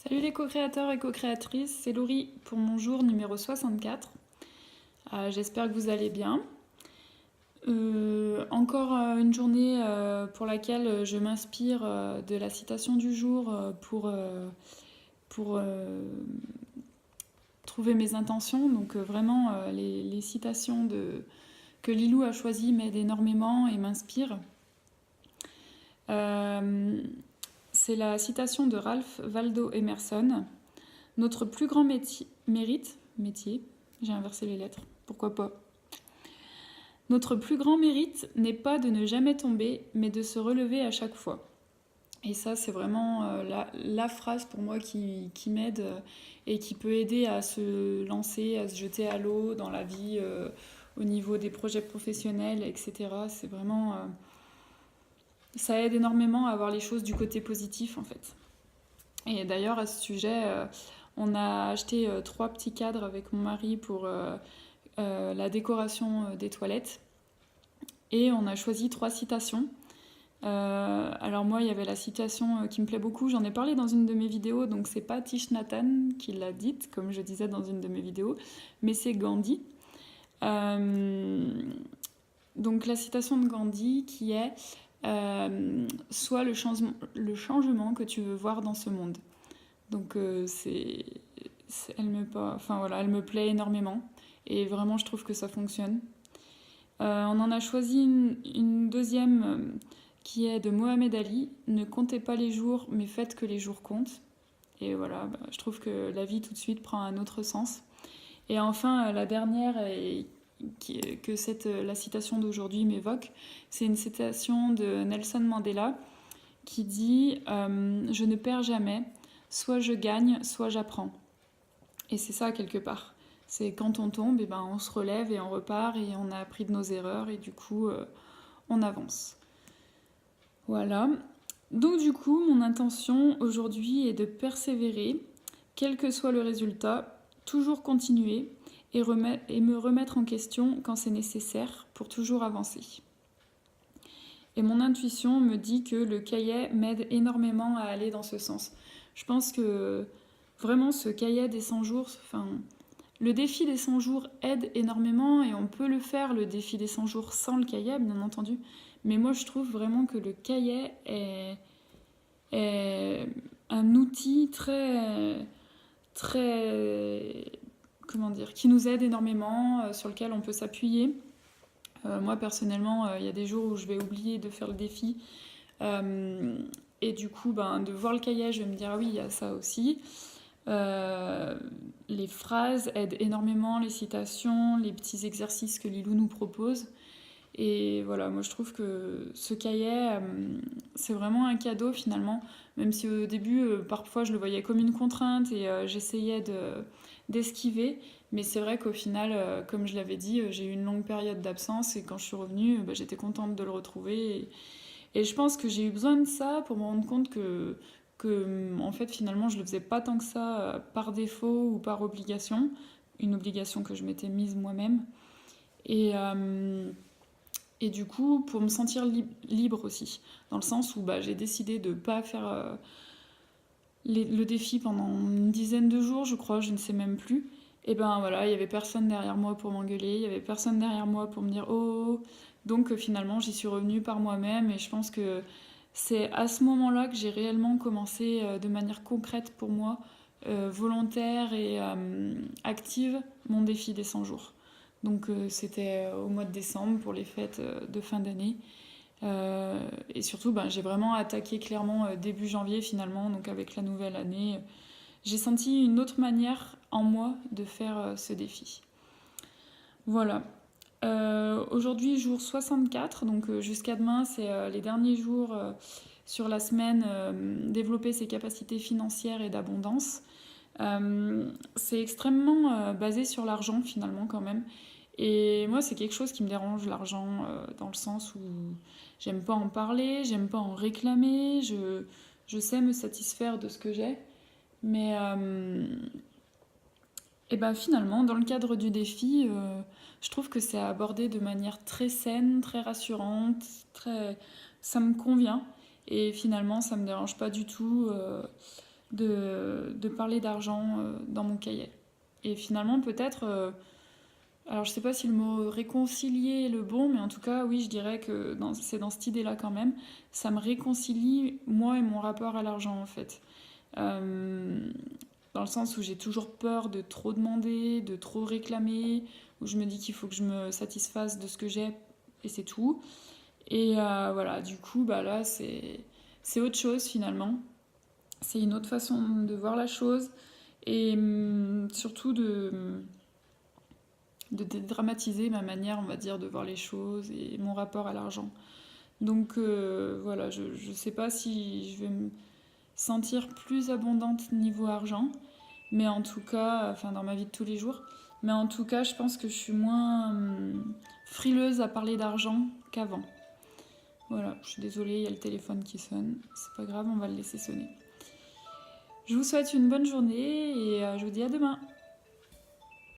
Salut les co-créateurs et co-créatrices, c'est Laurie pour mon jour numéro 64. J'espère que vous allez bien. Encore une journée pour laquelle je m'inspire de la citation du jour pour trouver mes intentions. Donc vraiment les citations que Lilou a choisies m'aident énormément et m'inspirent. Euh, c'est la citation de Ralph Waldo Emerson. Notre plus grand métier, j'ai inversé les lettres, pourquoi pas. Notre plus grand mérite n'est pas de ne jamais tomber, mais de se relever à chaque fois. Et ça, c'est vraiment la phrase pour moi qui m'aide et qui peut aider à se lancer, à se jeter à l'eau dans la vie, au niveau des projets professionnels, etc. C'est vraiment... ça aide énormément à voir les choses du côté positif, en fait. Et d'ailleurs, à ce sujet, on a acheté 3 petits cadres avec mon mari pour la décoration des toilettes. Et on a choisi 3 citations. Alors moi, il y avait la citation qui me plaît beaucoup, j'en ai parlé dans une de mes vidéos, donc c'est pas Thich Nhat Hanh qui l'a dite, comme je disais dans une de mes vidéos, mais c'est Gandhi. Donc la citation de Gandhi qui est Sois le changement que tu veux voir dans ce monde. Donc elle me plaît énormément et vraiment je trouve que ça fonctionne. On en a choisi une deuxième qui est de Mohamed Ali. Ne comptez pas les jours, mais faites que les jours comptent. Et voilà, je trouve que la vie tout de suite prend un autre sens. Et enfin, la dernière, la citation d'aujourd'hui m'évoque, c'est une citation de Nelson Mandela qui dit Je ne perds jamais, soit je gagne, soit j'apprends. Et c'est ça quelque part. C'est quand on tombe, et ben on se relève et on repart et on a appris de nos erreurs et du coup on avance. Voilà. Donc du coup, mon intention aujourd'hui est de persévérer, quel que soit le résultat, toujours continuer et me remettre en question quand c'est nécessaire pour toujours avancer. Et mon intuition me dit que le cahier m'aide énormément à aller dans ce sens. Je pense que vraiment ce cahier des 100 jours, le défi des 100 jours aide énormément et on peut le faire, le défi des 100 jours, sans le cahier, bien entendu. Mais moi, je trouve vraiment que le cahier est un outil très, comment dire, qui nous aide énormément, sur lequel on peut s'appuyer. Moi, personnellement, il y a des jours où je vais oublier de faire le défi. Et du coup, de voir le cahier, je vais me dire, ah oui, il y a ça aussi. Les phrases aident énormément, les citations, les petits exercices que Lilou nous propose. Et voilà, moi je trouve que ce cahier, c'est vraiment un cadeau finalement, même si au début, parfois je le voyais comme une contrainte et j'essayais d'esquiver. Mais c'est vrai qu'au final, comme je l'avais dit, j'ai eu une longue période d'absence et quand je suis revenue, j'étais contente de le retrouver. Et je pense que j'ai eu besoin de ça pour me rendre compte que en fait finalement je le faisais pas tant que ça par défaut ou par obligation, une obligation que je m'étais mise moi-même. Et, euh, et du coup, pour me sentir libre aussi, dans le sens où j'ai décidé de ne pas faire le défi pendant une dizaine de jours, je crois, je ne sais même plus. Et ben voilà, il n'y avait personne derrière moi pour m'engueuler, il n'y avait personne derrière moi pour me dire oh. Donc finalement, j'y suis revenue par moi-même et je pense que c'est à ce moment-là que j'ai réellement commencé de manière concrète pour moi, volontaire et active, mon défi des 100 jours. Donc c'était au mois de décembre pour les fêtes de fin d'année. Et surtout, j'ai vraiment attaqué clairement début janvier finalement, donc avec la nouvelle année. J'ai senti une autre manière en moi de faire ce défi. Voilà. Aujourd'hui, jour 64, donc jusqu'à demain, c'est les derniers jours sur la semaine, développer ses capacités financières et d'abondance. C'est extrêmement basé sur l'argent finalement quand même. Et moi, c'est quelque chose qui me dérange, l'argent, dans le sens où j'aime pas en parler, j'aime pas en réclamer, je sais me satisfaire de ce que j'ai. Mais et finalement, dans le cadre du défi, je trouve que c'est abordé de manière très saine, très rassurante, ça me convient. Et finalement, ça me dérange pas du tout. de parler d'argent dans mon cahier. Et finalement, peut-être, alors je sais pas si le mot réconcilier est le bon, mais en tout cas, oui, je dirais que c'est dans cette idée-là quand même. Ça me réconcilie, moi et mon rapport à l'argent, en fait. Euh, Dans le sens où j'ai toujours peur de trop demander, de trop réclamer, où je me dis qu'il faut que je me satisfasse de ce que j'ai et c'est tout. Et voilà, du coup, bah là, c'est autre chose finalement. C'est une autre façon de voir la chose et surtout de dédramatiser ma manière, on va dire, de voir les choses et mon rapport à l'argent. Donc voilà, je ne sais pas si je vais me sentir plus abondante niveau argent, mais en tout cas, enfin dans ma vie de tous les jours, mais en tout cas, je pense que je suis moins frileuse à parler d'argent qu'avant. Voilà, je suis désolée, il y a le téléphone qui sonne, c'est pas grave, on va le laisser sonner. Je vous souhaite une bonne journée et je vous dis à demain.